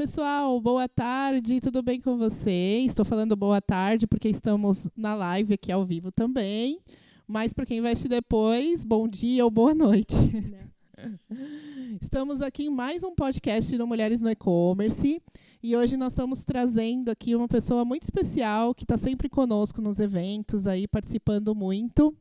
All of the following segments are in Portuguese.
pessoal, boa tarde, tudo bem com vocês? Estou falando boa tarde porque estamos na live aqui ao vivo também, mas para quem vai assistir depois, bom dia ou boa noite. Estamos aqui em mais um podcast do Mulheres no E-Commerce e hoje nós estamos trazendo aqui uma pessoa muito especial que está sempre conosco nos eventos, aí participando muito.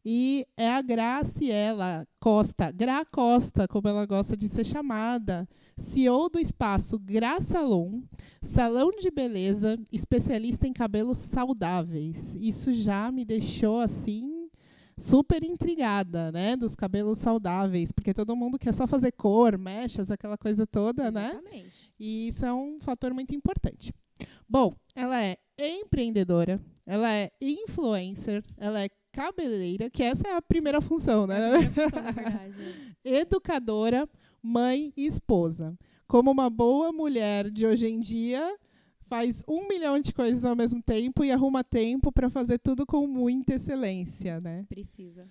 E é a Graciela Costa, Gra Costa, como ela gosta de ser chamada, CEO do espaço Gra Salon, salão de beleza, especialista em cabelos saudáveis. Isso já me deixou assim super intrigada, né, dos cabelos saudáveis, porque todo mundo quer só fazer cor, mechas, aquela coisa toda, Exatamente. né? E isso é um fator muito importante. Bom, ela é empreendedora, ela é influencer, ela é cabeleireira, que essa é a primeira função, né? A primeira função, na verdade. Educadora, mãe e esposa. Como uma boa mulher de hoje em dia, faz 1 milhão de coisas ao mesmo tempo e arruma tempo para fazer tudo com muita excelência, né? Precisa.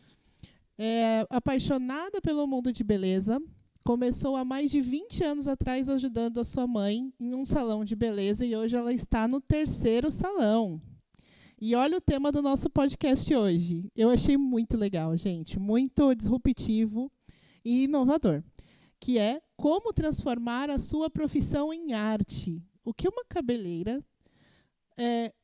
É apaixonada pelo mundo de beleza, começou há mais de 20 anos atrás ajudando a sua mãe em um salão de beleza e hoje ela está no 3º salão. E olha o tema do nosso podcast hoje. Eu achei muito legal, gente. Muito disruptivo e inovador. Que é como transformar a sua profissão em arte. O que uma cabeleireira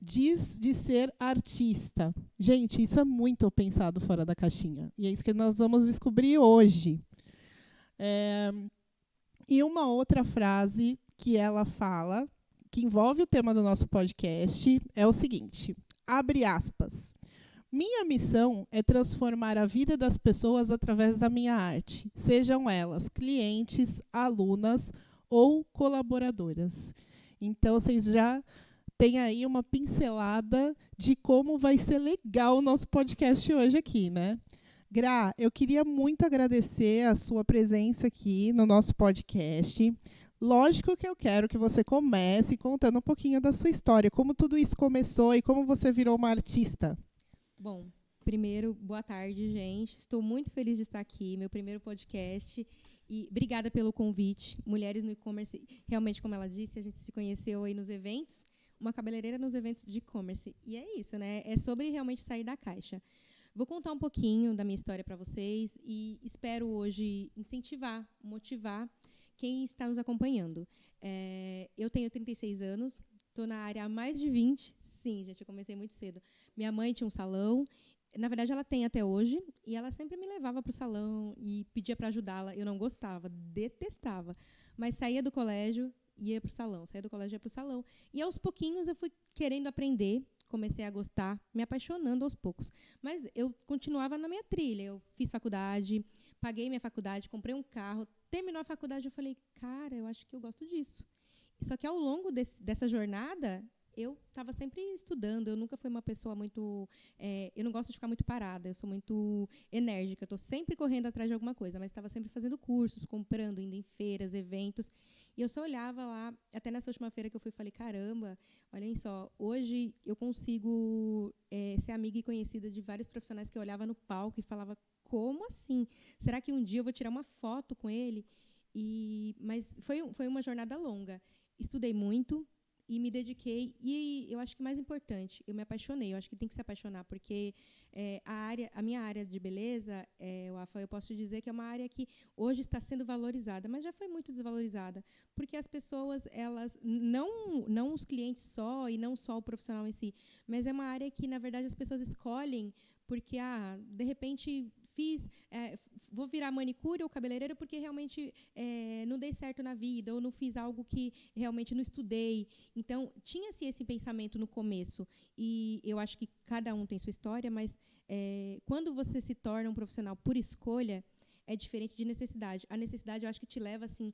diz de ser artista? Gente, isso é muito pensado fora da caixinha. E é isso que nós vamos descobrir hoje. E uma outra frase que ela fala, que envolve o tema do nosso podcast, é o seguinte... Abre aspas. Minha missão é transformar a vida das pessoas através da minha arte, sejam elas clientes, alunas ou colaboradoras. Então, vocês já têm aí uma pincelada de como vai ser legal o nosso podcast hoje aqui, né? Gra, eu queria muito agradecer a sua presença aqui no nosso podcast. Lógico que eu quero que você comece contando um pouquinho da sua história, como tudo isso começou e como você virou uma artista. Bom, primeiro, boa tarde, gente. Estou muito feliz de estar aqui, meu primeiro podcast. E obrigada pelo convite. Mulheres no E-Commerce, realmente, como ela disse, a gente se conheceu aí nos eventos, uma cabeleireira nos eventos de e-commerce. E é isso, né? É sobre realmente sair da caixa. Vou contar um pouquinho da minha história para vocês e espero hoje incentivar, motivar quem está nos acompanhando. Eu tenho 36 anos, estou na área há mais de 20. Sim, gente, eu comecei muito cedo. Minha mãe tinha um salão, na verdade ela tem até hoje, e ela sempre me levava para o salão e pedia para ajudá-la. Eu não gostava, detestava, mas saía do colégio e ia para o salão, saía do colégio e ia para o salão. E aos pouquinhos eu fui querendo aprender, comecei a gostar, me apaixonando aos poucos. Mas eu continuava na minha trilha, eu fiz faculdade, paguei minha faculdade, comprei um carro. Terminou a faculdade, eu falei, cara, eu acho que eu gosto disso. Só que, ao longo dessa jornada, eu estava sempre estudando. Eu nunca fui uma pessoa muito... eu não gosto de ficar muito parada. Eu sou muito enérgica. Estou sempre correndo atrás de alguma coisa. Mas estava sempre fazendo cursos, comprando, indo em feiras, eventos. E eu só olhava lá. Até nessa última feira que eu fui, falei, caramba, olhem só. Hoje eu consigo ser amiga e conhecida de vários profissionais que eu olhava no palco e falava, como assim? Será que um dia eu vou tirar uma foto com ele? Mas foi uma jornada longa. Estudei muito e me dediquei. E eu acho que o mais importante, eu me apaixonei. Eu acho que tem que se apaixonar, porque a minha área de beleza, Wafa, eu posso te dizer que é uma área que hoje está sendo valorizada, mas já foi muito desvalorizada, porque as pessoas, elas não os clientes só e não só o profissional em si, mas é uma área que, na verdade, as pessoas escolhem porque, de repente, vou virar manicure ou cabeleireiro porque realmente não dei certo na vida, ou não fiz algo que realmente não estudei. Então, tinha-se esse pensamento no começo. E eu acho que cada um tem sua história, mas quando você se torna um profissional por escolha, é diferente de necessidade. A necessidade, eu acho que te leva assim,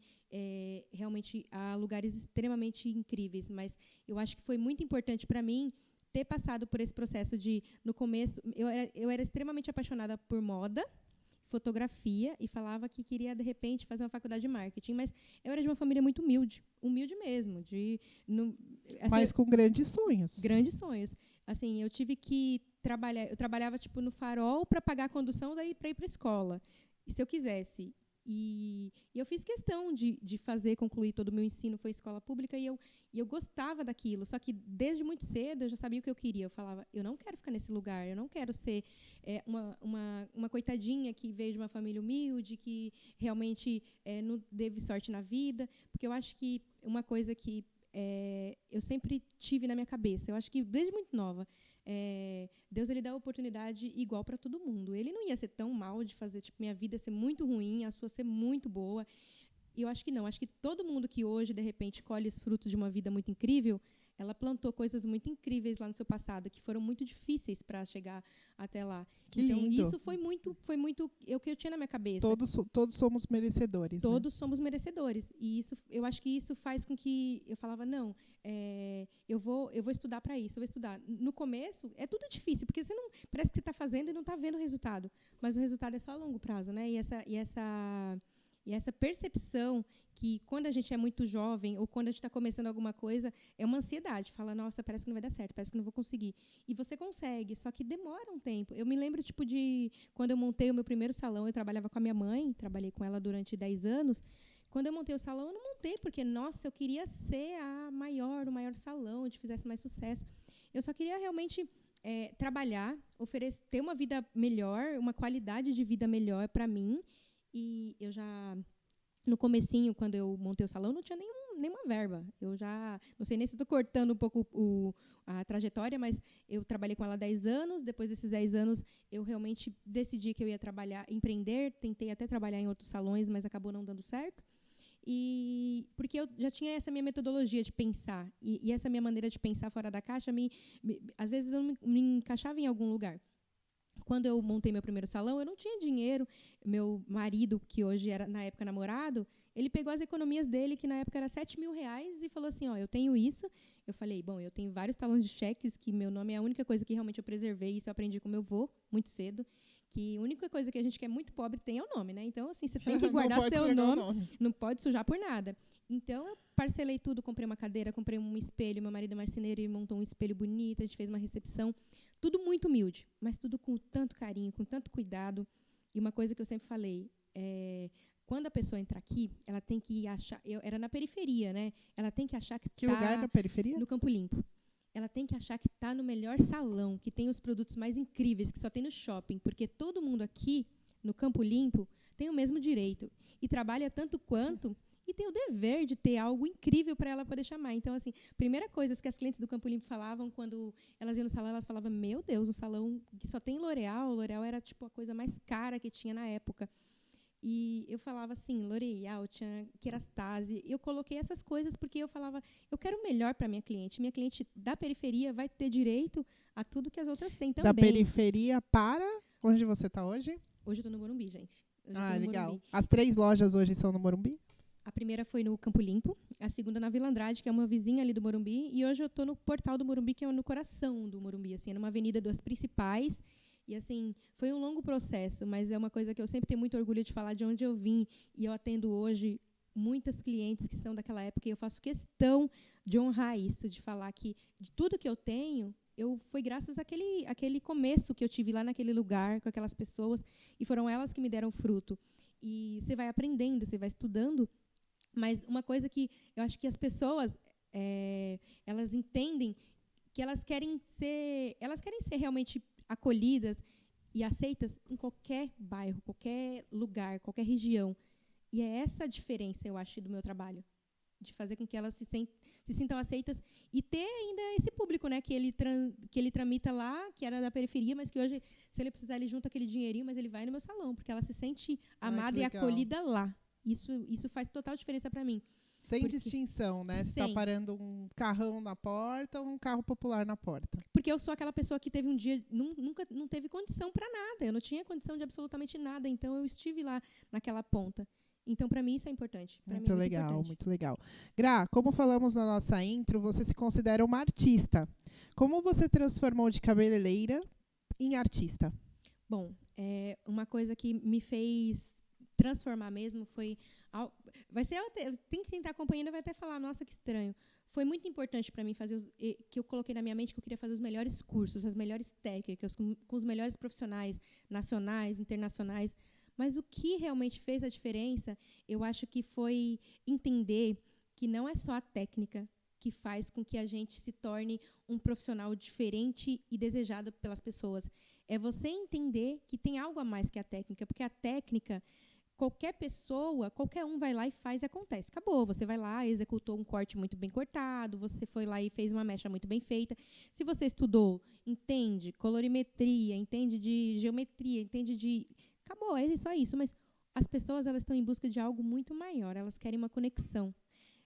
realmente a lugares extremamente incríveis. Mas eu acho que foi muito importante para mim ter passado por esse processo de, no começo, eu era extremamente apaixonada por moda, fotografia, e falava que queria, de repente, fazer uma faculdade de marketing. Mas eu era de uma família muito humilde mesmo. Mas com grandes sonhos. Grandes sonhos. Assim, eu tive que trabalhar, eu trabalhava tipo no farol para pagar a condução daí para ir para a escola. E se eu quisesse E eu fiz questão de concluir todo o meu ensino, foi escola pública, e eu gostava daquilo. Só que, desde muito cedo, eu já sabia o que eu queria. Eu falava, eu não quero ficar nesse lugar, eu não quero ser uma coitadinha que veio de uma família humilde, que realmente não teve sorte na vida. Porque eu acho que uma coisa que eu sempre tive na minha cabeça, eu acho que, desde muito nova, Deus, ele dá a oportunidade igual para todo mundo. Ele não ia ser tão mal de fazer minha vida ser muito ruim, a sua ser muito boa. E eu acho que não. Acho que todo mundo que hoje, de repente, colhe os frutos de uma vida muito incrível, ela plantou coisas muito incríveis lá no seu passado, que foram muito difíceis para chegar até lá. Que então, lindo. isso foi muito o que eu tinha na minha cabeça. Todos somos merecedores. Todos somos merecedores. E eu acho que isso faz com que eu falava, não, eu vou estudar para isso, eu vou estudar. No começo, é tudo difícil, porque você não, parece que você está fazendo e não está vendo o resultado. Mas o resultado é só a longo prazo, né? E essa percepção que, quando a gente é muito jovem ou quando a gente está começando alguma coisa, é uma ansiedade. Fala, nossa, parece que não vai dar certo, parece que não vou conseguir. E você consegue, só que demora um tempo. Eu me lembro, de quando eu montei o meu primeiro salão, eu trabalhava com a minha mãe, trabalhei com ela durante 10 anos. Quando eu montei o salão, eu não montei porque, nossa, eu queria ser o maior salão, onde fizesse mais sucesso. Eu só queria realmente trabalhar, ter uma vida melhor, uma qualidade de vida melhor para mim. E eu já, no comecinho, quando eu montei o salão, não tinha nenhuma verba. Eu já, não sei nem se estou cortando um pouco a trajetória, mas eu trabalhei com ela 10 anos. Depois desses 10 anos, eu realmente decidi que eu ia empreender. Tentei até trabalhar em outros salões, mas acabou não dando certo. Porque eu já tinha essa minha metodologia de pensar. E essa minha maneira de pensar fora da caixa, às vezes eu não me encaixava em algum lugar. Quando eu montei meu primeiro salão, eu não tinha dinheiro. Meu marido, que hoje era, na época, namorado, ele pegou as economias dele, que na época era R$7.000, e falou assim, eu tenho isso. Eu falei, bom, eu tenho vários talões de cheques, que meu nome é a única coisa que realmente eu preservei, isso eu aprendi com meu avô, muito cedo, que a única coisa que a gente que é muito pobre tem é o nome, né? Então, assim, você tem que guardar seu nome, não pode sujar por nada. Então, eu parcelei tudo, comprei uma cadeira, comprei um espelho, meu marido é marceneiro, ele montou um espelho bonito, a gente fez uma recepção. Tudo muito humilde, mas tudo com tanto carinho, com tanto cuidado. E uma coisa que eu sempre falei, quando a pessoa entra aqui, ela tem que achar... Eu era na periferia, né? Ela tem que achar que Que lugar na periferia? No Campo Limpo. Ela tem que achar que está no melhor salão, que tem os produtos mais incríveis, que só tem no shopping. Porque todo mundo aqui, no Campo Limpo, tem o mesmo direito. E trabalha tanto quanto... E tem o dever de ter algo incrível para ela poder chamar. Então, assim, primeira coisa que as clientes do Campo Limpo falavam quando elas iam no salão, elas falavam, meu Deus, um salão que só tem L'Oréal. L'Oréal era, a coisa mais cara que tinha na época. E eu falava assim, L'Oréal, tinha Kerastase. Eu coloquei essas coisas porque eu falava, eu quero o melhor para minha cliente. Minha cliente da periferia vai ter direito a tudo que as outras têm também. Da periferia para onde você está hoje? Hoje eu estou no Morumbi, gente. Legal. Morumbi. As 3 lojas hoje são no Morumbi? A primeira foi no Campo Limpo, a segunda na Vila Andrade, que é uma vizinha ali do Morumbi, e hoje eu estou no Portal do Morumbi, que é no coração do Morumbi, assim, é numa avenida das principais. E, assim, foi um longo processo, mas é uma coisa que eu sempre tenho muito orgulho de falar de onde eu vim. E eu atendo hoje muitas clientes que são daquela época, e eu faço questão de honrar isso, de falar que de tudo que eu tenho, foi graças àquele começo que eu tive lá naquele lugar, com aquelas pessoas, e foram elas que me deram fruto. E você vai aprendendo, você vai estudando. Mas uma coisa que eu acho que as pessoas, elas entendem que elas querem ser realmente acolhidas e aceitas em qualquer bairro, qualquer lugar, qualquer região. E é essa a diferença, eu acho, do meu trabalho. De fazer com que elas se sintam aceitas e ter ainda esse público, né, que ele tramita lá, que era da periferia, mas que hoje, se ele precisar, ele junta aquele dinheirinho, mas ele vai no meu salão, porque ela se sente amada e acolhida lá. Isso faz total diferença para mim. Sem distinção, né? Você está parando um carrão na porta ou um carro popular na porta. Porque eu sou aquela pessoa que teve um dia, nunca não teve condição para nada. Eu não tinha condição de absolutamente nada. Então, eu estive lá naquela ponta. Então, para mim, isso é importante. Muito legal, muito legal. Gra, como falamos na nossa intro, você se considera uma artista. Como você transformou de cabeleireira em artista? Bom, uma coisa que me fez transformar mesmo foi... Tem que tentar acompanhando e vai até falar, nossa, que estranho. Foi muito importante para mim fazer que eu coloquei na minha mente que eu queria fazer os melhores cursos, as melhores técnicas, com os melhores profissionais nacionais, internacionais. Mas o que realmente fez a diferença, eu acho que foi entender que não é só a técnica que faz com que a gente se torne um profissional diferente e desejado pelas pessoas. É você entender que tem algo a mais que a técnica, porque a técnica, qualquer pessoa, qualquer um vai lá e faz e acontece. Acabou, você vai lá, executou um corte muito bem cortado, você foi lá e fez uma mecha muito bem feita. Se você estudou, entende colorimetria, entende de geometria, entende de... Acabou, é só isso. Mas as pessoas, elas estão em busca de algo muito maior, elas querem uma conexão.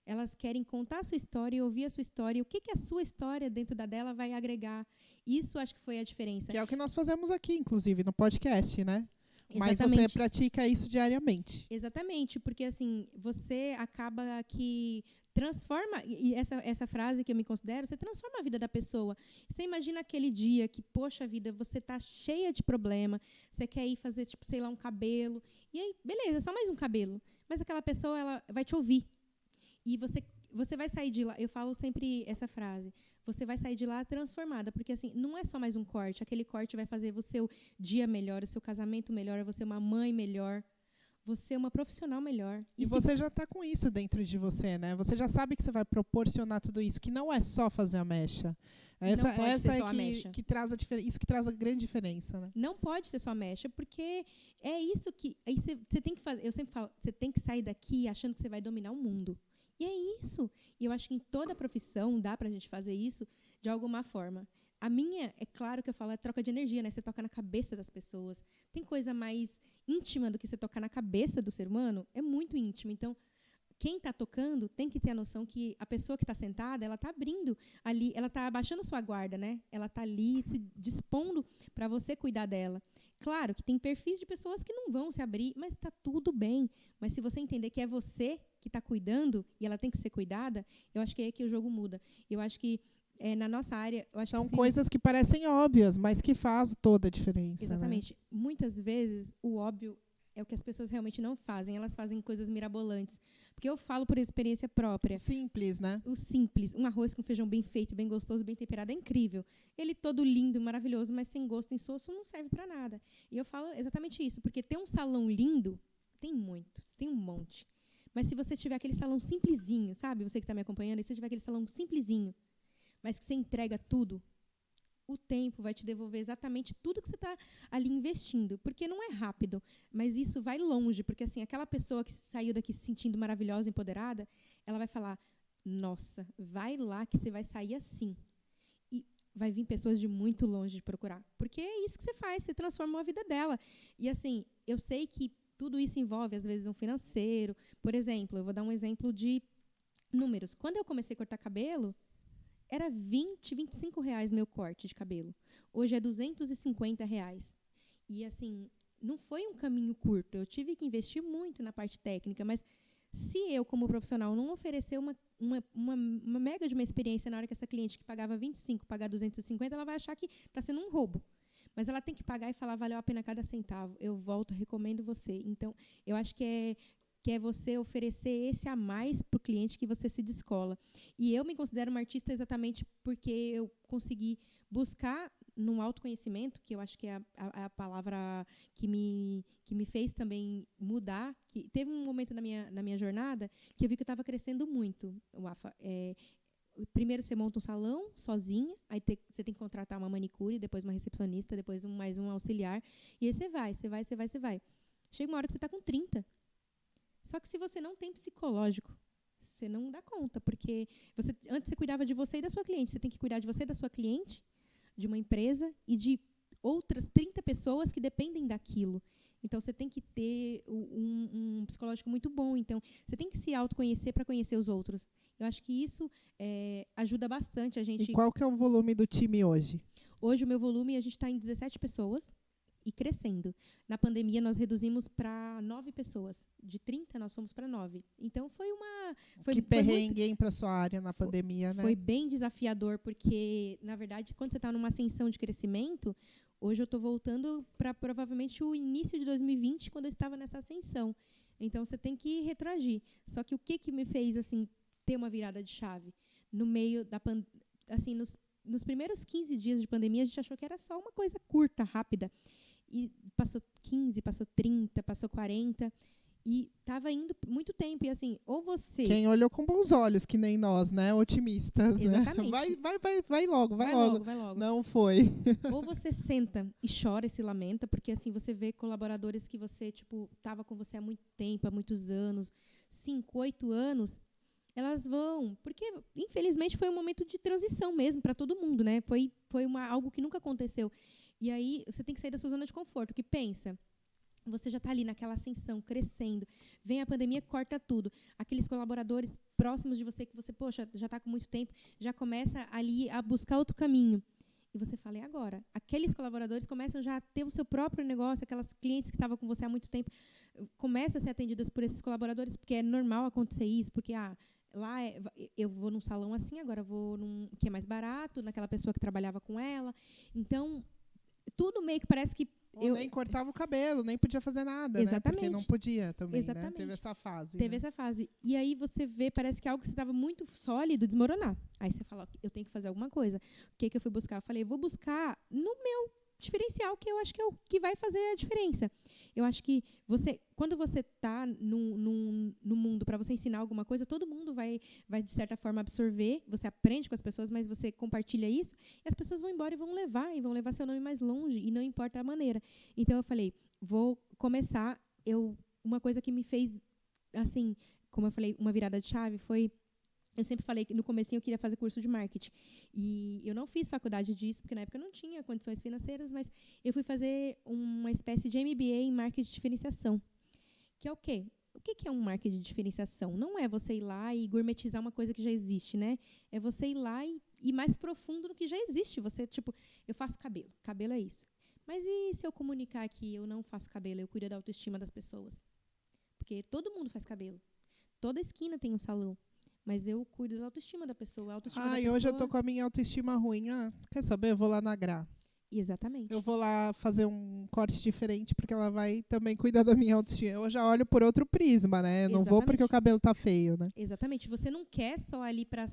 Elas querem contar a sua história e ouvir a sua história. E o que a sua história dentro da dela vai agregar? Isso acho que foi a diferença. Que é o que nós fazemos aqui, inclusive, no podcast, né? Exatamente. Mas você pratica isso diariamente. Exatamente, porque assim, você acaba que transforma, e essa frase que eu me considero, você transforma a vida da pessoa. Você imagina aquele dia que, poxa vida, você tá cheia de problema, você quer ir fazer, tipo, sei lá, um cabelo, e aí, beleza, só mais um cabelo. Mas aquela pessoa, ela vai te ouvir. E você vai sair de lá, eu falo sempre essa frase, você vai sair de lá transformada, porque assim, não é só mais um corte, aquele corte vai fazer o seu dia melhor, o seu casamento melhor, você uma mãe melhor, você uma profissional melhor. E você já está com isso dentro de você, né? Você já sabe que você vai proporcionar tudo isso, que não é só fazer a mecha. Essa é que traz isso que traz a grande diferença, né? Não pode ser só a mecha, porque é isso que aí você tem que fazer. Eu sempre falo, você tem que sair daqui achando que você vai dominar o mundo. E é isso. E eu acho que em toda profissão dá pra gente fazer isso de alguma forma. A minha, é claro que eu falo, é troca de energia, né? Você toca na cabeça das pessoas. Tem coisa mais íntima do que você tocar na cabeça do ser humano? É muito íntimo. Então, quem está tocando tem que ter a noção que a pessoa que está sentada, ela está abrindo ali, ela está abaixando sua guarda, né? Ela está ali se dispondo para você cuidar dela. Claro que tem perfis de pessoas que não vão se abrir, mas está tudo bem. Mas se você entender que é você que está cuidando e ela tem que ser cuidada, eu acho que é aí que o jogo muda. Eu acho que na nossa área... Eu acho São que coisas que parecem óbvias, mas que faz toda a diferença. Exatamente. Né? Muitas vezes, o óbvio é o que as pessoas realmente não fazem. Elas fazem coisas mirabolantes. Porque eu falo por experiência própria. O simples, né? O simples. Um arroz com feijão bem feito, bem gostoso, bem temperado, é incrível. Ele todo lindo, maravilhoso, mas sem gosto, insosso, não serve para nada. E eu falo exatamente isso. Porque ter um salão lindo, tem muitos, tem um monte. Mas se você tiver aquele salão simplesinho, sabe? Você que está me acompanhando, e se você tiver aquele salão simplesinho, mas que você entrega tudo, o tempo vai te devolver exatamente tudo que você está ali investindo. Porque não é rápido, mas isso vai longe. Porque assim, aquela pessoa que saiu daqui se sentindo maravilhosa, empoderada, ela vai falar, nossa, vai lá que você vai sair assim. E vai vir pessoas de muito longe de procurar. Porque é isso que você faz, você transformou a vida dela. E assim, eu sei que tudo isso envolve, às vezes, um financeiro. Por exemplo, eu vou dar um exemplo de números. Quando eu comecei a cortar cabelo, era 20, 25 reais meu corte de cabelo. Hoje é 250 reais. E, assim, não foi um caminho curto. Eu tive que investir muito na parte técnica, mas se eu, como profissional, não oferecer uma mega de uma experiência na hora que essa cliente que pagava 25 pagar 250, ela vai achar que está sendo um roubo. Mas ela tem que pagar e falar, valeu a pena cada centavo. Eu volto, recomendo você. Então, eu acho que é você oferecer esse a mais para o cliente que você se descola. E eu me considero uma artista exatamente porque eu consegui buscar num autoconhecimento, que eu acho que é a palavra que me fez também mudar. Que teve um momento na minha jornada que eu vi que eu estava crescendo muito, Wafa. Primeiro você monta um salão sozinha, aí você tem que contratar uma manicure, depois uma recepcionista, depois mais um auxiliar, e aí você vai. Chega uma hora que você está com 30. Só que se você não tem psicológico, você não dá conta, porque antes você cuidava de você e da sua cliente, você tem que cuidar de você e da sua cliente, de uma empresa e de outras 30 pessoas que dependem daquilo. Então, você tem que ter um psicológico muito bom. Então, você tem que se autoconhecer para conhecer os outros. Eu acho que isso ajuda bastante a gente. E qual que é o volume do time hoje? Hoje, o meu volume, a gente está em 17 pessoas e crescendo. Na pandemia, nós reduzimos para 9 pessoas. De 30, nós fomos para 9. Então, que perrengue para a sua área na pandemia, né? Foi bem desafiador, porque, na verdade, quando você está numa ascensão de crescimento, hoje eu estou voltando para provavelmente o início de 2020, quando eu estava nessa ascensão. Então, você tem que retroagir. Só que o que me fez assim ter uma virada de chave? No meio da assim, nos primeiros 15 dias de pandemia, a gente achou que era só uma coisa curta, rápida. E passou 15, passou 30, passou 40. E estava indo muito tempo. E assim, ou você... Quem olhou com bons olhos, que nem nós, né? Otimistas, Exatamente. né? Vai logo, vai logo. Vai logo. Não foi. Ou você senta e chora e se lamenta, porque assim, você vê colaboradores que você, tipo, estava com você há muito tempo, há muitos anos, 5, 8 anos, elas vão. Porque, infelizmente, foi um momento de transição mesmo para todo mundo, né? Foi algo que nunca aconteceu. E aí, você tem que sair da sua zona de conforto, que pensa... Você já está ali naquela ascensão, crescendo. Vem a pandemia, corta tudo. Aqueles colaboradores próximos de você, que você, poxa, já está com muito tempo, já começa ali a buscar outro caminho. E você fala, e agora? Aqueles colaboradores começam já a ter o seu próprio negócio, aquelas clientes que estavam com você há muito tempo, começam a ser atendidas por esses colaboradores, porque é normal acontecer isso, porque lá eu vou num salão assim, agora vou num que é mais barato, naquela pessoa que trabalhava com ela. Então, tudo meio que parece que Ou nem cortava o cabelo, nem podia fazer nada, Exatamente. né? Porque não podia também, Exatamente. né? Teve essa fase. Teve essa fase. E aí você vê, parece que algo que você estava muito sólido desmoronar. Aí você fala, eu tenho que fazer alguma coisa. O que eu fui buscar? Eu falei, vou buscar no meu diferencial, que eu acho que é o que vai fazer a diferença. Eu acho que quando você está no mundo para você ensinar alguma coisa, todo mundo vai, de certa forma, absorver. Você aprende com as pessoas, mas você compartilha isso, e as pessoas vão embora e vão levar seu nome mais longe, e não importa a maneira. Então, eu falei, vou começar. Uma coisa que me fez, assim, como eu falei, uma virada de chave foi... Eu sempre falei que no comecinho eu queria fazer curso de marketing. E eu não fiz faculdade disso, porque na época eu não tinha condições financeiras, mas eu fui fazer uma espécie de MBA em marketing de diferenciação. Que é o quê? O que é um marketing de diferenciação? Não é você ir lá e gourmetizar uma coisa que já existe, né? É você ir lá e ir mais profundo no que já existe. Você, tipo, eu faço cabelo. Cabelo é isso. Mas e se eu comunicar que eu não faço cabelo, eu cuido da autoestima das pessoas? Porque todo mundo faz cabelo. Toda esquina tem um salão. Mas eu cuido da autoestima da pessoa. E hoje eu tô com a minha autoestima ruim. Quer saber? Eu vou lá na Gra. Exatamente. Eu vou lá fazer um corte diferente, porque ela vai também cuidar da minha autoestima. Eu já olho por outro prisma, né? Eu não vou porque o cabelo tá feio, né? Exatamente. Você não quer só ali para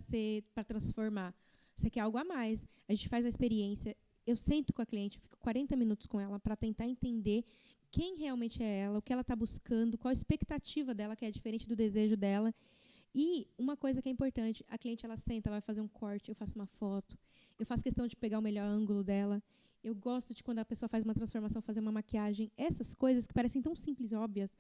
transformar. Você quer algo a mais. A gente faz a experiência. Eu sento com a cliente, eu fico 40 minutos com ela para tentar entender quem realmente é ela, o que ela está buscando, qual a expectativa dela, que é diferente do desejo dela. E uma coisa que é importante, a cliente ela senta, ela vai fazer um corte, eu faço uma foto, eu faço questão de pegar o melhor ângulo dela. Eu gosto de, quando a pessoa faz uma transformação, fazer uma maquiagem. Essas coisas que parecem tão simples e óbvias,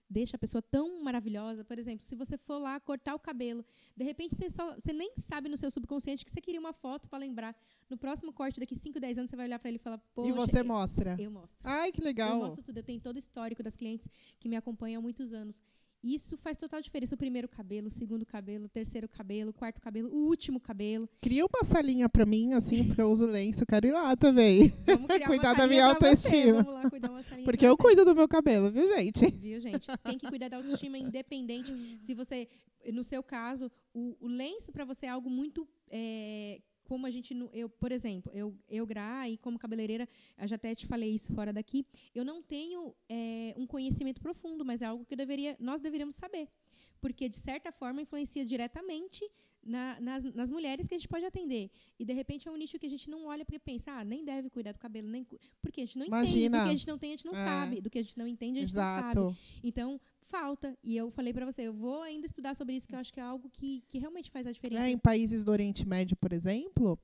deixa a pessoa tão maravilhosa. Por exemplo, se você for lá cortar o cabelo, de repente você nem sabe no seu subconsciente que você queria uma foto para lembrar. No próximo corte, daqui 5, 10 anos, você vai olhar para ele e falar, poxa... E você mostra? Eu mostro. Ai, que legal. Eu mostro tudo. Eu tenho todo o histórico das clientes que me acompanham há muitos anos. Isso faz total diferença. O primeiro cabelo, o segundo cabelo, o terceiro cabelo, o quarto cabelo, o último cabelo. Cria uma salinha pra mim, assim, porque eu uso lenço. Quero ir lá também. Vamos criar cuidar uma da minha autoestima. Vamos lá cuidar uma salinha porque eu cuido do meu cabelo, viu, gente? Viu, gente? Tem que cuidar da autoestima independente. Se você, no seu caso, o lenço para você é algo muito... como a gente, por exemplo, eu Gra, e como cabeleireira, eu já até te falei isso fora daqui, eu não tenho um conhecimento profundo, mas é algo que nós deveríamos saber. Porque, de certa forma, influencia diretamente nas mulheres que a gente pode atender. E, de repente, é um nicho que a gente não olha porque pensa, nem deve cuidar do cabelo, porque a gente não entende. Do que a gente não tem, a gente não sabe. Do que a gente não entende, a gente não sabe. Então, falta. E eu falei para você, eu vou ainda estudar sobre isso, que eu acho que é algo que realmente faz a diferença. Em países do Oriente Médio, por exemplo,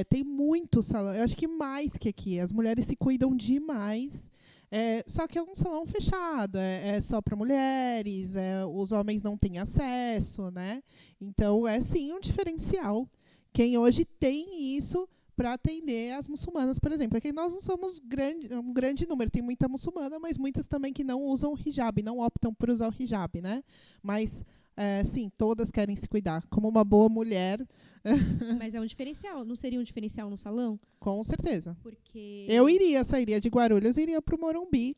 tem muito salão. Eu acho que mais que aqui. As mulheres se cuidam demais. Só que é um salão fechado, é só para mulheres, os homens não têm acesso, né? Então, é sim um diferencial. Quem hoje tem isso para atender as muçulmanas, por exemplo. Aqui nós não somos um grande número, tem muita muçulmana, mas muitas também que não usam hijab, não optam por usar o hijab, né? Mas, sim, todas querem se cuidar. Como uma boa mulher... Mas é um diferencial. Não seria um diferencial no salão? Com certeza. Porque... Eu sairia de Guarulhos, iria para o Morumbi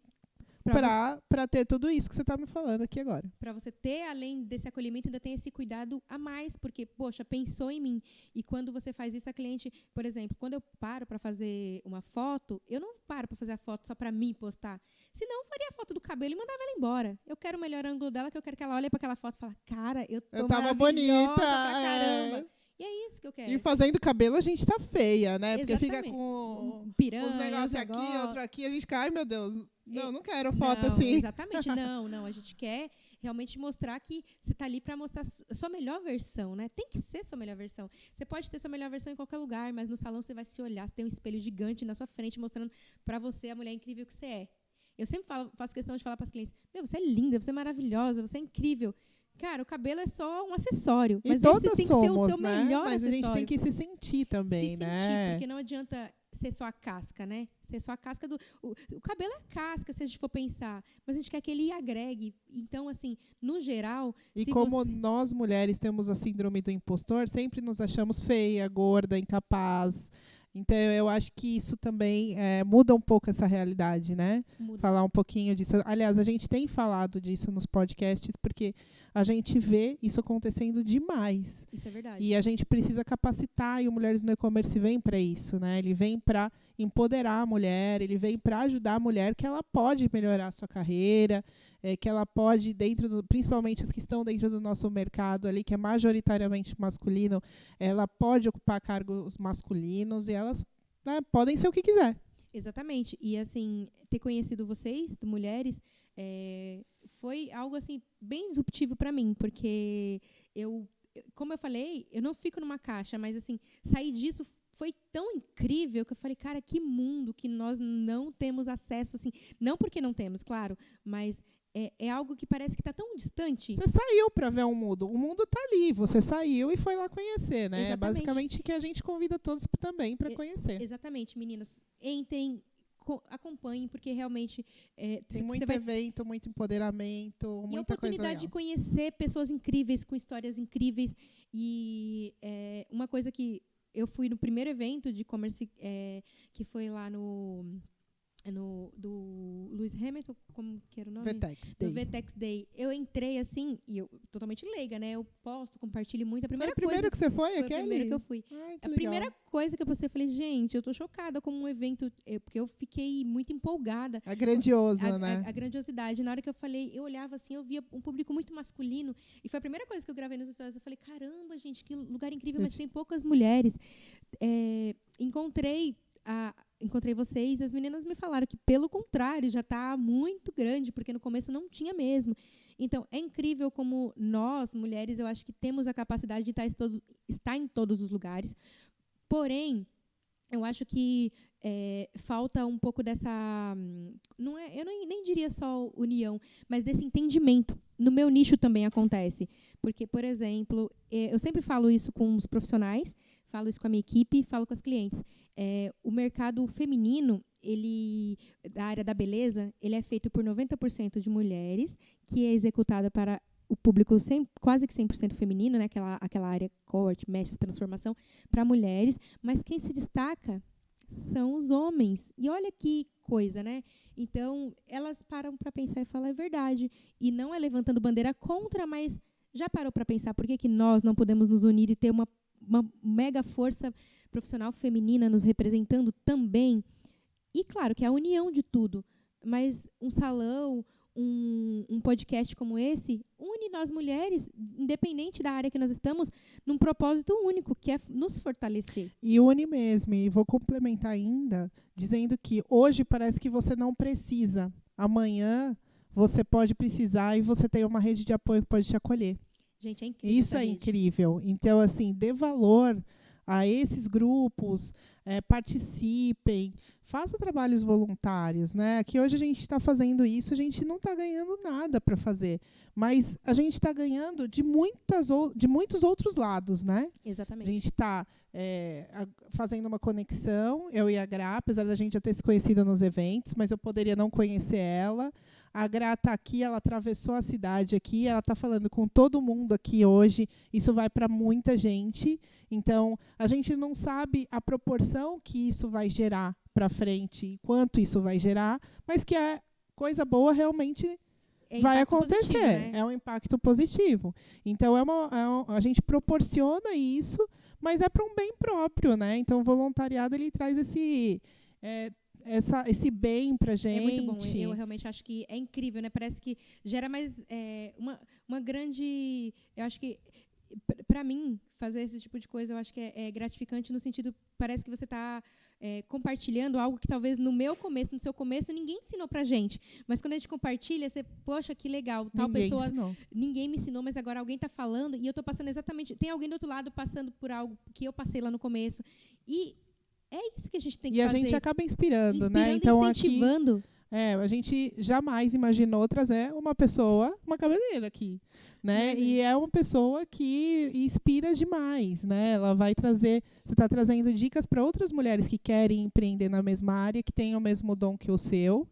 para ter tudo isso que você está me falando aqui agora. Para você ter, além desse acolhimento, ainda tem esse cuidado a mais, porque, poxa, pensou em mim. E quando você faz isso, a cliente... Por exemplo, quando eu paro para fazer uma foto, eu não paro para fazer a foto só para mim postar. Senão, eu faria a foto do cabelo e mandava ela embora. Eu quero o melhor ângulo dela, que eu quero que ela olhe para aquela foto e fale, cara, eu tava bonita pra caramba. E é isso que eu quero. E fazendo cabelo a gente tá feia, né? Porque Exatamente. fica com piranha, os negócios aqui, negócio. outro aqui, a gente fica, ai meu Deus, não quero foto Não, assim. Exatamente, não. A gente quer realmente mostrar que você está ali para mostrar a sua melhor versão, né? Tem que ser sua melhor versão. Você pode ter sua melhor versão em qualquer lugar, mas no salão você vai se olhar, tem um espelho gigante na sua frente mostrando para você a mulher incrível que você é. Eu sempre faço questão de falar para as clientes, você é linda, você é maravilhosa, você é incrível. Cara, o cabelo é só um acessório. E Mas todas esse tem somos, que ser o seu né? melhor Mas acessório. a gente tem que se sentir também, né? Porque não adianta ser só a casca, né? Ser só a casca do... O cabelo é a casca, se a gente for pensar. Mas a gente quer que ele agregue. Então, assim, no geral... E como nós, mulheres, temos a síndrome do impostor, sempre nos achamos feia, gorda, incapaz. Então, eu acho que isso também muda um pouco essa realidade, né? Muda. Falar um pouquinho disso. Aliás, a gente tem falado disso nos podcasts, porque a gente vê isso acontecendo demais. Isso é verdade. E a gente precisa capacitar, e o Mulheres no E-Commerce vem para isso, né? Ele vem para empoderar a mulher, ele vem para ajudar a mulher que ela pode melhorar a sua carreira, que ela pode, principalmente as que estão dentro do nosso mercado ali, que é majoritariamente masculino, ela pode ocupar cargos masculinos e elas, né, podem ser o que quiser. Exatamente. E, assim, ter conhecido vocês, mulheres, foi algo, assim, bem disruptivo para mim, porque como eu falei, eu não fico numa caixa, mas, assim, sair disso foi tão incrível que eu falei, cara, que mundo que nós não temos acesso, assim, não porque não temos, claro, mas é algo que parece que está tão distante. Você saiu para ver o mundo está ali, você saiu e foi lá conhecer, né? Exatamente. Basicamente que a gente convida todos também para conhecer. Exatamente, meninas, entrem, acompanhem, porque realmente tem muito evento, muito empoderamento, e muita coisa legal. oportunidade de conhecer pessoas incríveis, com histórias incríveis. E uma coisa que eu fui no primeiro evento de e-commerce, que foi lá do Lewis Hamilton, como que era o nome? VTEX Day. Do VTEX Day. Eu entrei assim, e eu totalmente leiga, né? Eu posto, compartilho muito. Foi o primeiro que você foi? Foi o primeiro que eu fui. Ai, a primeira coisa que eu postei, eu falei, gente, eu tô chocada como um evento, porque eu fiquei muito empolgada. É grandioso, né? A grandiosidade. Na hora que eu falei, eu olhava assim, eu via um público muito masculino, e foi a primeira coisa que eu gravei nos stories. Eu falei, caramba, gente, que lugar incrível, mas tem poucas mulheres. Encontrei vocês, as meninas me falaram que, pelo contrário, já está muito grande, porque no começo não tinha mesmo. Então, é incrível como nós, mulheres, eu acho que temos a capacidade de estar em todos os lugares. Porém, eu acho que falta um pouco dessa... eu nem diria só união, mas desse entendimento. No meu nicho também acontece. Porque, por exemplo, eu sempre falo isso com os profissionais, falo isso com a minha equipe, falo com as clientes. O mercado feminino, da área da beleza, ele é feito por 90% de mulheres, que é executada para o público quase que 100% feminino, né? aquela área corte, mecha, transformação, para mulheres. Mas quem se destaca são os homens. E olha que coisa, né? Então, elas param para pensar e falam, é verdade. E não é levantando bandeira contra, mas já parou para pensar por que nós não podemos nos unir e ter uma mega força profissional feminina nos representando também? E claro que é a união de tudo, mas um salão, um podcast como esse une nós mulheres, independente da área que nós estamos, num propósito único, que é nos fortalecer. E une mesmo, e vou complementar ainda, dizendo que hoje parece que você não precisa, amanhã você pode precisar e você tem uma rede de apoio que pode te acolher. Gente, é incrível. Isso é incrível. Então, assim, dê valor a esses grupos, participem, façam trabalhos voluntários, né? Aqui hoje a gente está fazendo isso, a gente não está ganhando nada para fazer, mas a gente está ganhando de muitos outros lados, né? Exatamente. A gente está fazendo uma conexão, eu e a Gra, apesar da gente já ter se conhecido nos eventos, mas eu poderia não conhecer ela. A Gra está aqui, ela atravessou a cidade aqui, ela está falando com todo mundo aqui hoje, isso vai para muita gente. Então, a gente não sabe a proporção que isso vai gerar para frente e quanto isso vai gerar, mas que a coisa boa realmente vai acontecer. Positivo, né? É um impacto positivo. Então, a gente proporciona isso, mas é para um bem próprio, né? Então, o voluntariado ele traz esse bem pra gente. É muito bom. Eu realmente acho que é incrível, né? Parece que gera mais uma grande... Eu acho que para mim, fazer esse tipo de coisa, eu acho que é gratificante no sentido, parece que você está compartilhando algo que talvez no meu começo, no seu começo, ninguém ensinou pra gente. Mas quando a gente compartilha, você, poxa, que legal, tal pessoa, ninguém me ensinou, mas agora alguém está falando e eu estou passando exatamente, tem alguém do outro lado passando por algo que eu passei lá no começo. E é isso que a gente tem que fazer. E a gente acaba inspirando, né? Então, incentivando. Aqui, a gente jamais imaginou trazer uma cabeleireira aqui, né? E é uma pessoa que inspira demais, né? Ela vai trazer, você está trazendo dicas para outras mulheres que querem empreender na mesma área, que têm o mesmo dom que o seu,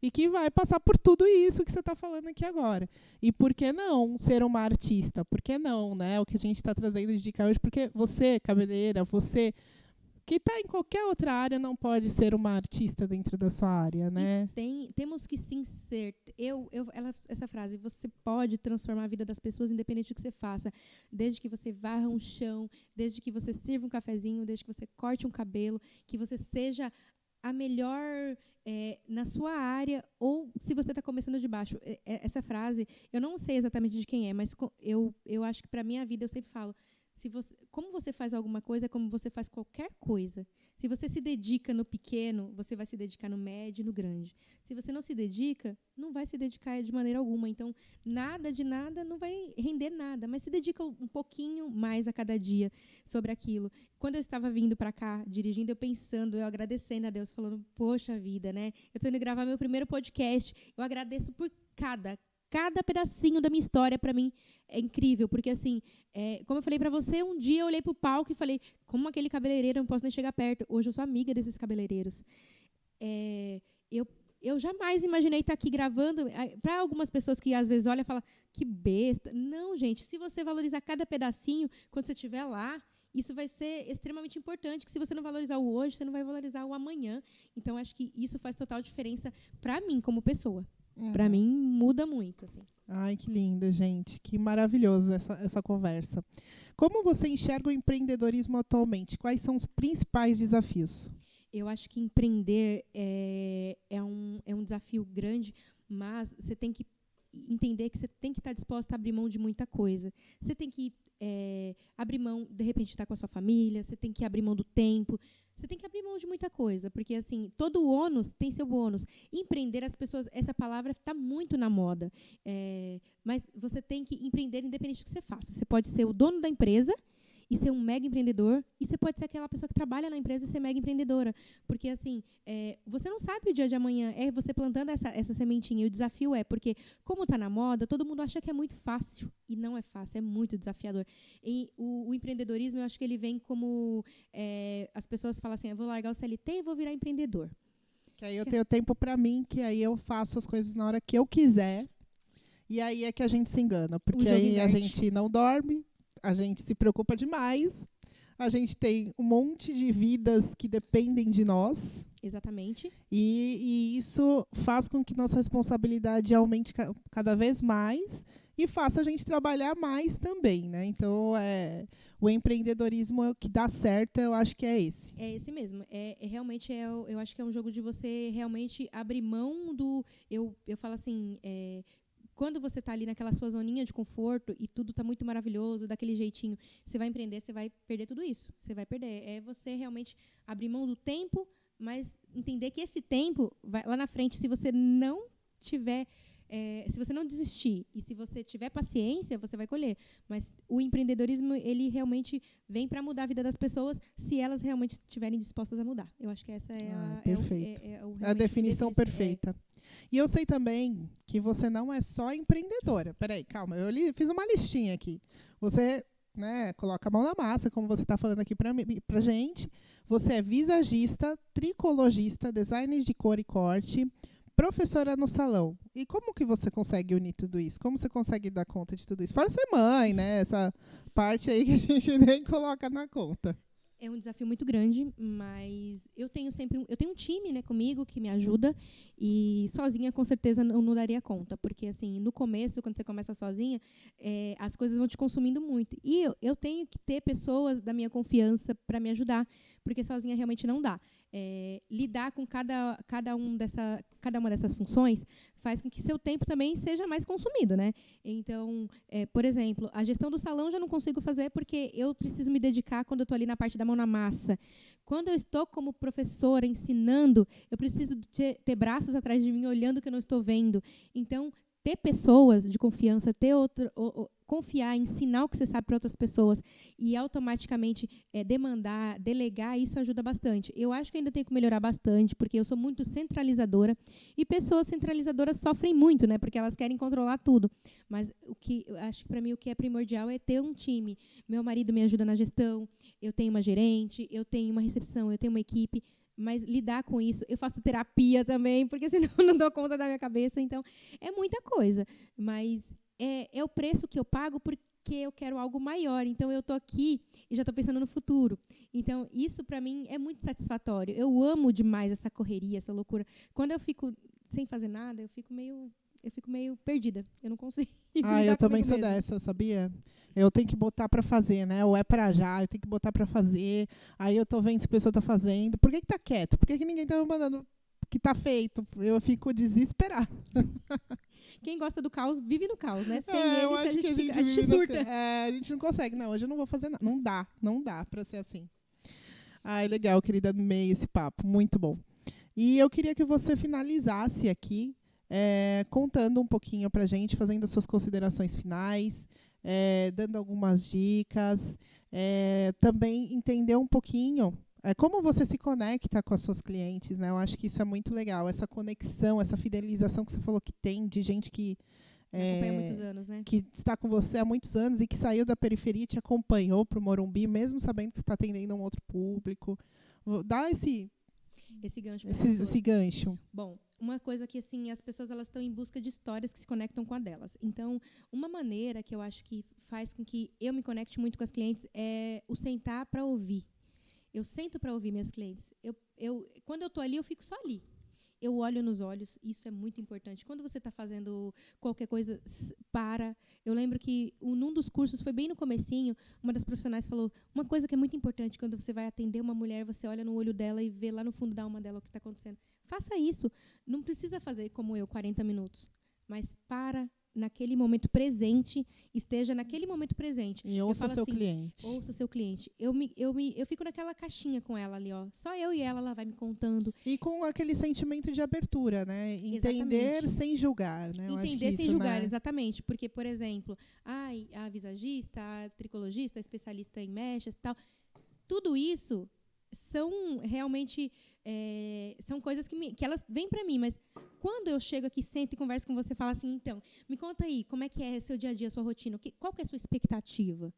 e que vai passar por tudo isso que você está falando aqui agora. E por que não ser uma artista? Por que não, né? O que a gente está trazendo de dica hoje, porque você, cabeleireira, você que está em qualquer outra área, não pode ser uma artista dentro da sua área, né? Temos que sim ser. Essa frase, você pode transformar a vida das pessoas independente do que você faça. Desde que você varra um chão, desde que você sirva um cafezinho, desde que você corte um cabelo, que você seja a melhor na sua área, ou se você está começando de baixo. Essa frase, eu não sei exatamente de quem é, mas eu acho que para a minha vida eu sempre falo, como você faz alguma coisa, é como você faz qualquer coisa. Se você se dedica no pequeno, você vai se dedicar no médio e no grande. Se você não se dedica, não vai se dedicar de maneira alguma. Então, nada de nada não vai render nada, mas se dedica um pouquinho mais a cada dia sobre aquilo. Quando eu estava vindo para cá, dirigindo, eu agradecendo a Deus, falando, poxa vida, né? Eu estou indo gravar meu primeiro podcast, eu agradeço por cada pedacinho da minha história, para mim, é incrível, porque, assim, como eu falei para você, um dia eu olhei para o palco e falei, como aquele cabeleireiro, eu não posso nem chegar perto. Hoje eu sou amiga desses cabeleireiros. Eu jamais imaginei estar aqui gravando. Para algumas pessoas que, às vezes, olham e falam, que besta. Não, gente, se você valorizar cada pedacinho, quando você estiver lá, isso vai ser extremamente importante, que se você não valorizar o hoje, você não vai valorizar o amanhã. Então, acho que isso faz total diferença para mim, como pessoa. Para mim, muda muito. Assim. Ai, que linda, gente. Que maravilhoso essa conversa. Como você enxerga o empreendedorismo atualmente? Quais são os principais desafios? Eu acho que empreender é um desafio grande, mas você tem que entender que você tem que estar disposta a abrir mão de muita coisa. Você tem que abrir mão, de repente, de estar com a sua família, você tem que abrir mão do tempo, você tem que abrir mão de muita coisa, porque assim, todo o ônus tem seu bônus. Empreender, as pessoas, essa palavra está muito na moda, mas você tem que empreender independente do que você faça. Você pode ser o dono da empresa e ser um mega empreendedor, e você pode ser aquela pessoa que trabalha na empresa e ser mega empreendedora. Porque, assim, você não sabe o dia de amanhã, é você plantando essa sementinha. E o desafio porque, como está na moda, todo mundo acha que é muito fácil. E não é fácil, é muito desafiador. E o empreendedorismo, eu acho que ele vem como... as pessoas falam assim, eu vou largar o CLT e vou virar empreendedor. Que aí eu tenho tempo para mim, que aí eu faço as coisas na hora que eu quiser. E aí é que a gente se engana. Porque aí a gente não dorme, a gente se preocupa demais, a gente tem um monte de vidas que dependem de nós. Exatamente. E isso faz com que nossa responsabilidade aumente cada vez mais e faça a gente trabalhar mais também, né? Então, o empreendedorismo que dá certo, eu acho que é esse. É esse mesmo. Realmente, eu acho que é um jogo de você realmente abrir mão do... Eu falo assim... quando você está ali naquela sua zoninha de conforto e tudo está muito maravilhoso, daquele jeitinho, você vai empreender, você vai perder tudo isso. Você vai perder. É você realmente abrir mão do tempo, mas entender que esse tempo, lá na frente, se você não tiver... se você não desistir e se você tiver paciência, você vai colher. Mas o empreendedorismo, ele realmente vem para mudar a vida das pessoas se elas realmente estiverem dispostas a mudar. Eu acho que essa é a definição perfeita. E eu sei também que você não é só empreendedora. Peraí, calma, eu fiz uma listinha aqui. Você, né, coloca a mão na massa, como você está falando aqui para gente. Você é visagista, tricologista, designer de cor e corte, professora no salão. E como que você consegue unir tudo isso? Como você consegue dar conta de tudo isso? Fora ser mãe, né? Essa parte aí que a gente nem coloca na conta. É um desafio muito grande, mas eu tenho um time, né, comigo que me ajuda, e sozinha com certeza não daria conta, porque assim, no começo, quando você começa sozinha, as coisas vão te consumindo muito. E eu tenho que ter pessoas da minha confiança para me ajudar, porque sozinha realmente não dá. Lidar com cada uma dessas funções faz com que seu tempo também seja mais consumido, né? Então, por exemplo, a gestão do salão eu já não consigo fazer porque eu preciso me dedicar quando eu estou ali na parte da mão na massa. Quando eu estou como professora ensinando, eu preciso ter braços atrás de mim olhando o que eu não estou vendo. Então, ter pessoas de confiança, confiar, ensinar o que você sabe para outras pessoas e automaticamente demandar, delegar, isso ajuda bastante. Eu acho que ainda tenho que melhorar bastante, porque eu sou muito centralizadora e pessoas centralizadoras sofrem muito, né? Porque elas querem controlar tudo. Mas eu acho que para mim o que é primordial é ter um time. Meu marido me ajuda na gestão, eu tenho uma gerente, eu tenho uma recepção, eu tenho uma equipe. Mas lidar com isso, eu faço terapia também, porque senão eu não dou conta da minha cabeça. Então, é muita coisa. Mas é o preço que eu pago porque eu quero algo maior. Então, eu estou aqui e já estou pensando no futuro. Então, isso, para mim, é muito satisfatório. Eu amo demais essa correria, essa loucura. Quando eu fico sem fazer nada, eu fico meio perdida. Eu não consigo lidar eu também comigo sou mesma. dessa, sabia? Eu tenho que botar para fazer, né? Ou é para já, eu tenho que botar para fazer. Aí eu tô vendo se a pessoa tá fazendo. Por que tá quieto? Por que ninguém tá me mandando que tá feito? Eu fico desesperada. Quem gosta do caos, vive no caos, né? Sem eu eles, acho que a gente surta. a gente não consegue. Não, hoje eu não vou fazer nada. Não dá para ser assim. Ai, legal, querida, amei esse papo. Muito bom. E eu queria que você finalizasse aqui contando um pouquinho para a gente, fazendo as suas considerações finais, dando algumas dicas, também entender um pouquinho como você se conecta com as suas clientes, né? Eu acho que isso é muito legal, essa conexão, essa fidelização que você falou que tem de gente que Me acompanha há muitos anos, né? que está com você há muitos anos e que saiu da periferia e te acompanhou para o Morumbi, mesmo sabendo que você está atendendo um outro público. Dá esse gancho para esse gancho. Bom, uma coisa que assim as pessoas elas estão em busca de histórias que se conectam com a delas. Então, uma maneira que eu acho que faz com que eu me conecte muito com as clientes é o sentar para ouvir. Eu sento para ouvir minhas clientes. Quando eu estou ali, eu fico só ali. Eu olho nos olhos, isso é muito importante. Quando você está fazendo qualquer coisa, para. Eu lembro que num dos cursos, foi bem no comecinho, uma das profissionais falou, uma coisa que é muito importante, quando você vai atender uma mulher, você olha no olho dela e vê lá no fundo da alma dela o que está acontecendo. Faça isso. Não precisa fazer como eu, 40 minutos. Mas para naquele momento presente, esteja naquele momento presente. E ouça seu cliente. Ouça seu cliente. Eu fico naquela caixinha com ela ali, ó. Só eu e ela vai me contando. E com aquele sentimento de abertura, né? Entender Exatamente. sem julgar, né? Entender sem julgar, exatamente. Porque, por exemplo, a visagista, a tricologista, a especialista em mechas e tal, tudo isso são realmente são coisas que elas vêm para mim, mas quando eu chego aqui, sento e converso com você, falo assim, então, me conta aí, como é que é seu dia a dia, sua rotina, qual que é a sua expectativa?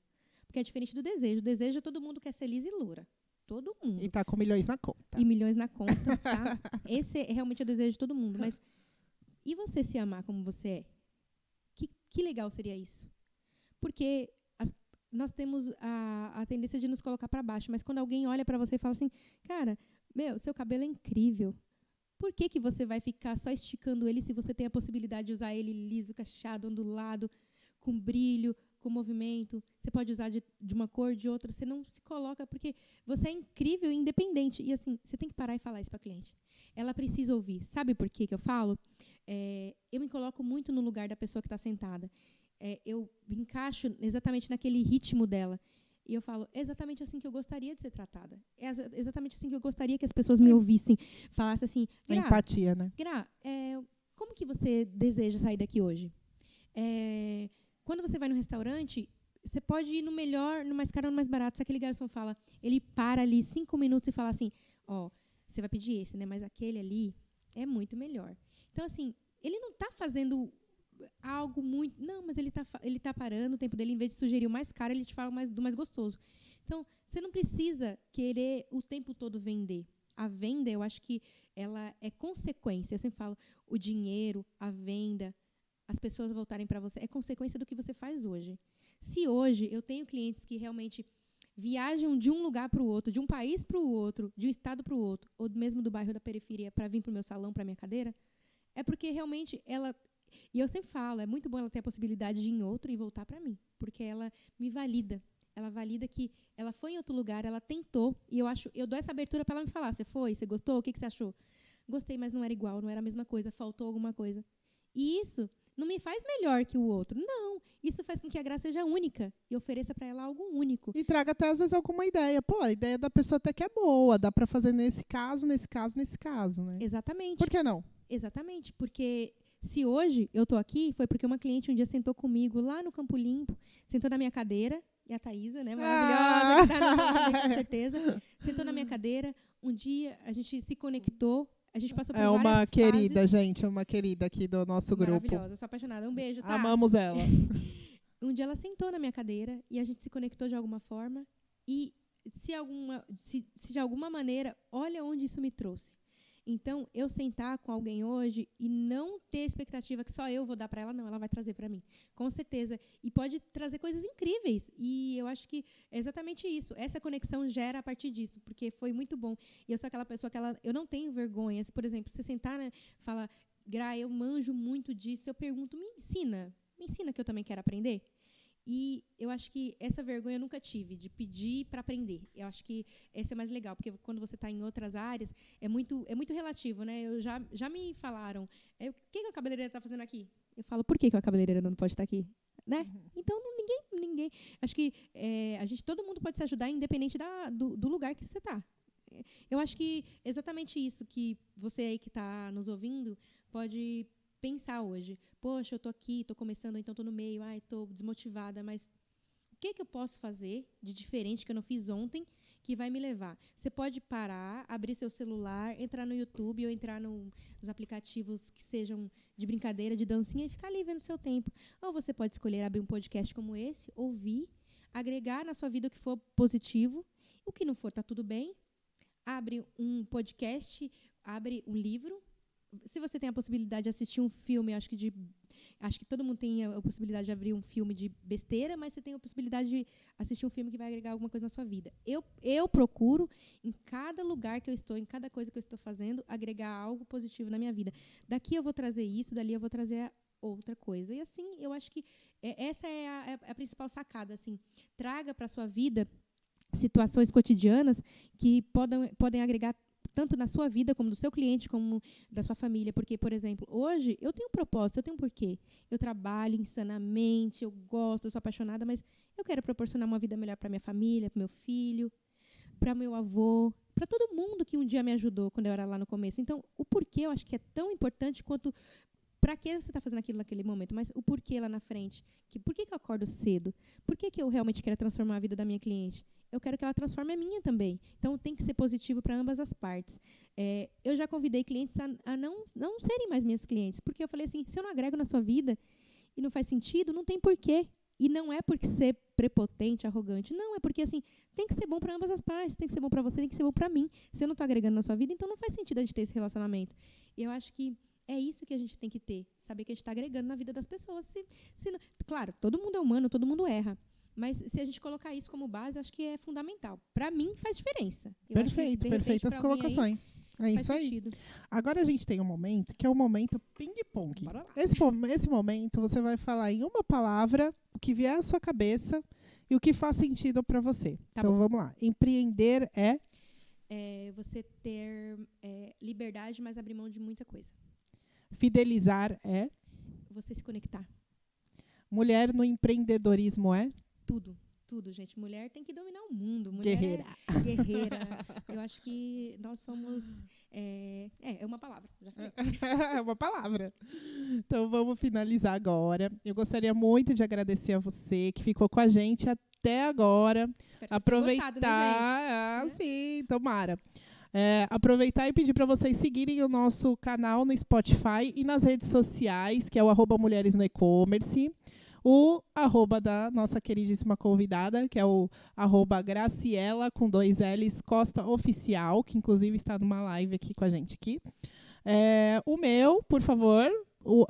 Porque é diferente do desejo. O desejo, todo mundo quer ser lisa e loura. Todo mundo. E tá com milhões na conta. E milhões na conta, tá? Esse é realmente o desejo de todo mundo. Mas e você se amar como você é? Que legal seria isso? Porque nós temos a tendência de nos colocar para baixo, mas quando alguém olha para você e fala assim, cara, seu cabelo é incrível. Por que você vai ficar só esticando ele se você tem a possibilidade de usar ele liso, cacheado, ondulado, com brilho, com movimento? Você pode usar de uma cor, de outra. Você não se coloca porque você é incrível e independente. E assim, você tem que parar e falar isso para a cliente. Ela precisa ouvir. Sabe por que eu falo? Eu me coloco muito no lugar da pessoa que está sentada. Eu me encaixo exatamente naquele ritmo dela. E eu falo, é exatamente assim que eu gostaria de ser tratada. É exatamente assim que eu gostaria que as pessoas me ouvissem. Falassem assim, Gra, empatia, né? Gra, como que você deseja sair daqui hoje? Quando você vai no restaurante, você pode ir no melhor, no mais caro ou no mais barato. Se aquele garçom fala, ele para ali 5 minutos e fala assim, você vai pedir esse, né? Mas aquele ali é muito melhor. Então, assim, ele não está fazendo algo muito... Não, mas ele tá parando o tempo dele, em vez de sugerir o mais caro, ele te fala do mais gostoso. Então, você não precisa querer o tempo todo vender. A venda, eu acho que ela é consequência. Eu sempre falo, o dinheiro, a venda, as pessoas voltarem para você, é consequência do que você faz hoje. Se hoje eu tenho clientes que realmente viajam de um lugar para o outro, de um país para o outro, de um estado para o outro, ou mesmo do bairro da periferia para vir para o meu salão, para a minha cadeira, é porque realmente ela... E eu sempre falo, é muito bom ela ter a possibilidade de ir em outro e voltar para mim, porque ela me valida. ela valida que ela foi em outro lugar, ela tentou, e eu dou essa abertura para ela me falar, você foi, você gostou, o que você achou? Gostei, mas não era igual, não era a mesma coisa, faltou alguma coisa. E isso não me faz melhor que o outro, não. Isso faz com que a Gra seja única e ofereça para ela algo único. E traga até, às vezes, alguma ideia. Pô, a ideia da pessoa até que é boa, dá para fazer nesse caso, né? Exatamente. Por que não? Exatamente, porque se hoje eu estou aqui, foi porque uma cliente um dia sentou comigo lá no Campo Limpo, sentou na minha cadeira, e a Thaísa, né, maravilhosa, que está no com certeza, sentou na minha cadeira, um dia a gente se conectou, a gente passou por várias uma querida, fases. gente, é uma querida aqui do nosso grupo. Maravilhosa, sou apaixonada, um beijo, tá? Amamos ela. Um dia ela sentou na minha cadeira e a gente se conectou de alguma forma e se de alguma maneira, olha onde isso me trouxe. Então, eu sentar com alguém hoje e não ter expectativa que só eu vou dar para ela, não, ela vai trazer para mim. Com certeza. E pode trazer coisas incríveis. E eu acho que é exatamente isso. Essa conexão gera a partir disso, porque foi muito bom. E eu sou aquela pessoa que eu não tenho vergonha. Se, por exemplo, você sentar, né, fala, Gra, eu manjo muito disso, eu pergunto, me ensina que eu também quero aprender. E eu acho que essa vergonha eu nunca tive, de pedir para aprender. Eu acho que esse é mais legal, porque quando você está em outras áreas, é muito relativo, né? Já me falaram, o que a cabeleireira está fazendo aqui? Eu falo, por que a cabeleireira não pode estar aqui? Né? Então, ninguém... Acho que todo mundo pode se ajudar, independente do lugar que você está. Eu acho que exatamente isso que você aí que está nos ouvindo pode pensar hoje. Poxa, eu estou aqui, estou começando, então estou no meio, estou desmotivada, mas o que eu posso fazer de diferente que eu não fiz ontem que vai me levar? Você pode parar, abrir seu celular, entrar no YouTube ou entrar nos aplicativos que sejam de brincadeira, de dancinha e ficar ali vendo seu tempo. Ou você pode escolher abrir um podcast como esse, ouvir, agregar na sua vida o que for positivo, o que não for, está tudo bem. Abre um podcast, abre um livro. Se você tem a possibilidade de assistir um filme, acho que todo mundo tem a possibilidade de abrir um filme de besteira, mas você tem a possibilidade de assistir um filme que vai agregar alguma coisa na sua vida. Eu procuro, em cada lugar que eu estou, em cada coisa que eu estou fazendo, agregar algo positivo na minha vida. Daqui eu vou trazer isso, dali eu vou trazer outra coisa. E assim, eu acho que essa é a principal sacada. Assim, traga para a sua vida situações cotidianas que podem agregar tanto na sua vida, como do seu cliente, como da sua família. Porque, por exemplo, hoje eu tenho um propósito, eu tenho um porquê. Eu trabalho insanamente, eu gosto, eu sou apaixonada, mas eu quero proporcionar uma vida melhor para minha família, para meu filho, para meu avô, para todo mundo que um dia me ajudou quando eu era lá no começo. Então, o porquê eu acho que é tão importante quanto para que você está fazendo aquilo naquele momento, mas o porquê lá na frente. Por que eu acordo cedo? Por que eu realmente quero transformar a vida da minha cliente? Eu quero que ela transforme a minha também. Então, tem que ser positivo para ambas as partes. Eu já convidei clientes a não serem mais minhas clientes, porque eu falei assim, se eu não agrego na sua vida e não faz sentido, não tem porquê. E não é porque ser prepotente, arrogante. Não, é porque assim, tem que ser bom para ambas as partes. Tem que ser bom para você, tem que ser bom para mim. Se eu não estou agregando na sua vida, então não faz sentido a gente ter esse relacionamento. E eu acho que é isso que a gente tem que ter. Saber que a gente está agregando na vida das pessoas. Claro, todo mundo é humano, todo mundo erra. Mas se a gente colocar isso como base, acho que é fundamental. Para mim, faz diferença. Perfeitas colocações. É isso aí. Agora a gente tem um momento que é o momento ping-pong. Esse momento você vai falar em uma palavra o que vier à sua cabeça e o que faz sentido para você. Tá então bom. Vamos lá. Empreender é você ter liberdade, mas abrir mão de muita coisa. Fidelizar é você se conectar. Mulher no empreendedorismo é Tudo, gente. Mulher tem que dominar o mundo. Mulher guerreira. Guerreira. Eu acho que nós somos... É uma palavra. Já falei. É uma palavra. Então, vamos finalizar agora. Eu gostaria muito de agradecer a você que ficou com a gente até agora. Espero Aproveitar. que tenha gostado, né, gente? Sim, tomara. Aproveitar e pedir para vocês seguirem o nosso canal no Spotify e nas redes sociais, que é o @Mulheres no E-Commerce. O @ da nossa queridíssima convidada, que é o @Graciela, com 2 L's, Costa Oficial, que inclusive está numa live aqui com a gente aqui. O meu, por favor, o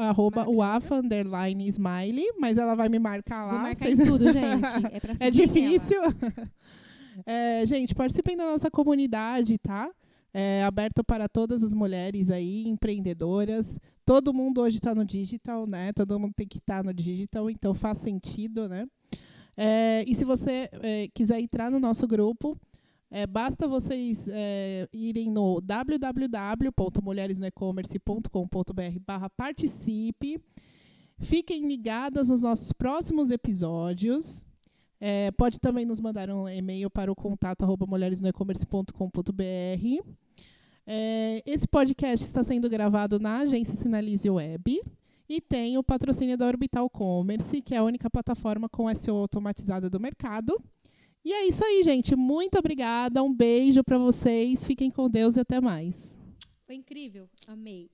@uafa_smiley, mas ela vai me marcar lá. Vou marcar em tudo, gente. É pra seguir É difícil. Gente, participem da nossa comunidade, tá? Aberto para todas as mulheres aí, empreendedoras. Todo mundo hoje está no digital, né? Todo mundo tem que estar no digital, então faz sentido, né? E se você quiser entrar no nosso grupo, basta vocês irem no www.mulheresnoecommerce.com.br/participe. Fiquem ligadas nos nossos próximos episódios. Pode também nos mandar um e-mail para o contato@mulheresnoecommerce.com.br. Esse podcast está sendo gravado na agência Sinalize Web e tem o patrocínio da Orbital Commerce, que é a única plataforma com SEO automatizada do mercado. E é isso aí, gente. Muito obrigada. Um beijo para vocês. Fiquem com Deus e até mais. Foi incrível. Amei.